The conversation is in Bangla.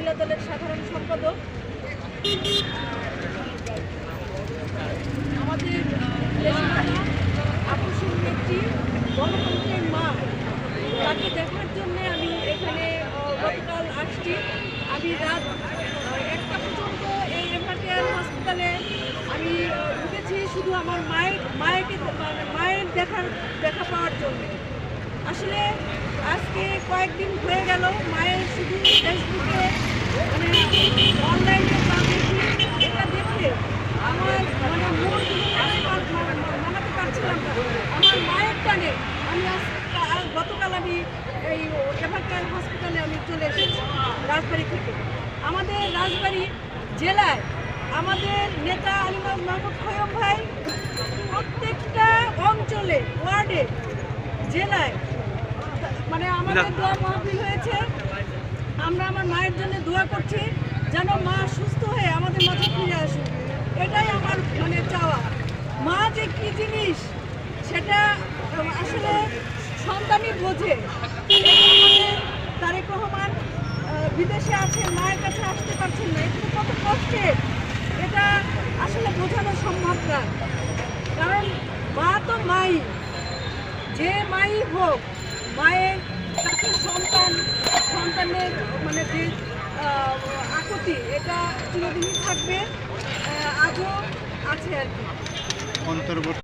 মহিলা দলের সাধারণ সম্পাদক। আমাদের দেশমাতা আকর্ষণ একটি গণতন্ত্রের মা, তাকে দেখার জন্য আমি এখানে গতকাল আসছি। আমি রাত 1টা পর্যন্ত এই এভারকেয়ার হসপিটালে আমি ঢুকেছি শুধু আমার মায়ের দেখা পাওয়ার জন্য। আসলে আজকে কয়েকদিন হয়ে গেল মায়ের শুধু ফেসবুকে মানে অনলাইনে এটা দেখে আমার মানে মন মানাতে পারছিলাম না। আমার মায়ের টানে আমি গতকাল আমি এই এভারকেয়ার হসপিটালে আমি চলে এসেছি রাজবাড়ী থেকে। আমাদের রাজবাড়ী জেলায় আমাদের নেতা আলী মাহমুদ খয়ম ভাই প্রত্যেকটা অঞ্চলে, ওয়ার্ডে, জেলায় মানে আমাদের দোয়া মাহফিল হয়েছে। আমরা আমার মায়ের জন্য দোয়া করছি যেন মা সুস্থ হয়ে আমাদের মাঝে ফিরে আসুক। এটাই আমার মানে চাওয়া। মা যে কী জিনিস সেটা আসলে সন্তানই বোঝে। আমাদের তারেক রহমান বিদেশে আছেন, মায়ের কাছে আসতে পারছেন না, একটু কত কষ্টের, এটা আসলে বোঝানো সম্ভব না। কারণ মা তো মাই, যে মাই হোক, মায়ের কাছে সন্তানের মানে যে আকুতি এটা চিরদিনই থাকবে, আজও আছে আর কি।